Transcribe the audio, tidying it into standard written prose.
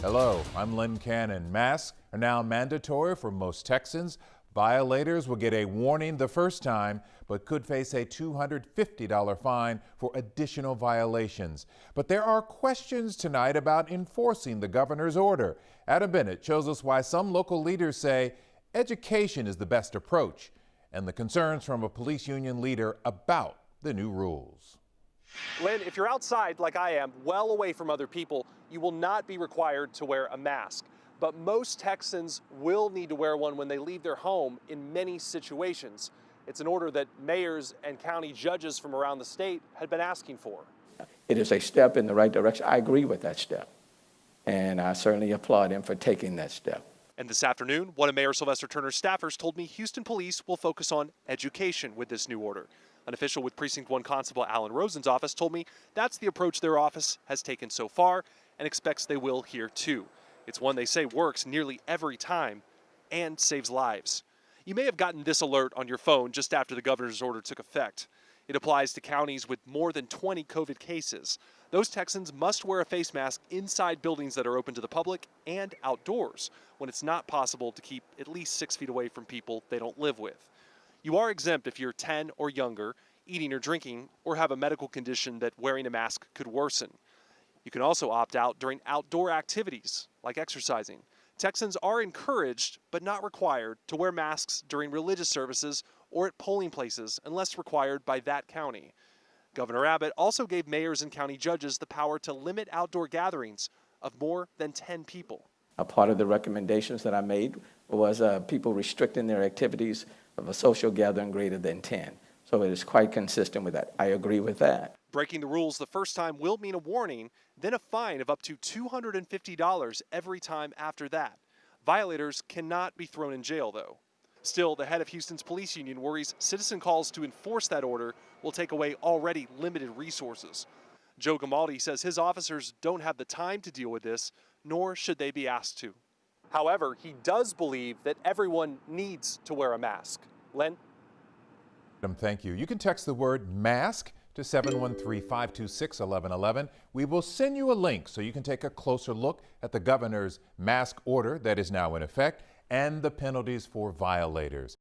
Hello, I'm Lynn Cannon. Masks are now mandatory for most Texans. Violators will get a warning the first time, but could face a $250 fine for additional violations. But there are questions tonight about enforcing the governor's order. Adam Bennett shows us why some local leaders say education is the best approach, and the concerns from a police union leader about the new rules. Lynn, if you're outside like I am, well away from other people, you will not be required to wear a mask. But most Texans will need to wear one when they leave their home in many situations. It's an order that mayors and county judges from around the state had been asking for. It is a step in the right direction. I agree with that step, and I certainly applaud him for taking that step. And this afternoon, one of Mayor Sylvester Turner's staffers told me Houston police will focus on education with this new order. An official with Precinct 1 Constable Alan Rosen's office told me that's the approach their office has taken so far and expects they will here too. It's one they say works nearly every time and saves lives. You may have gotten this alert on your phone just after the governor's order took effect. It applies to counties with more than 20 COVID cases. Those Texans must wear a face mask inside buildings that are open to the public and outdoors when it's not possible to keep at least 6 feet away from people they don't live with. You are exempt if you're 10 or younger, eating or drinking, or have a medical condition that wearing a mask could worsen. You can also opt out during outdoor activities like exercising. Texans are encouraged, but not required, to wear masks during religious services or at polling places unless required by that county. Governor Abbott also gave mayors and county judges the power to limit outdoor gatherings of more than 10 people. A part of the recommendations that I made was people restricting their activities of a social gathering greater than 10. So it is quite consistent with that. I agree with that. Breaking the rules the first time will mean a warning, then a fine of up to $250 every time after that. Violators cannot be thrown in jail, though. Still, the head of Houston's police union worries citizen calls to enforce that order will take away already limited resources. Joe Gamaldi says his officers don't have the time to deal with this, nor should they be asked to. However, he does believe that everyone needs to wear a mask. Len? Thank you. You can text the word mask to 713-526-1111. We will send you a link so you can take a closer look at the governor's mask order that is now in effect and the penalties for violators.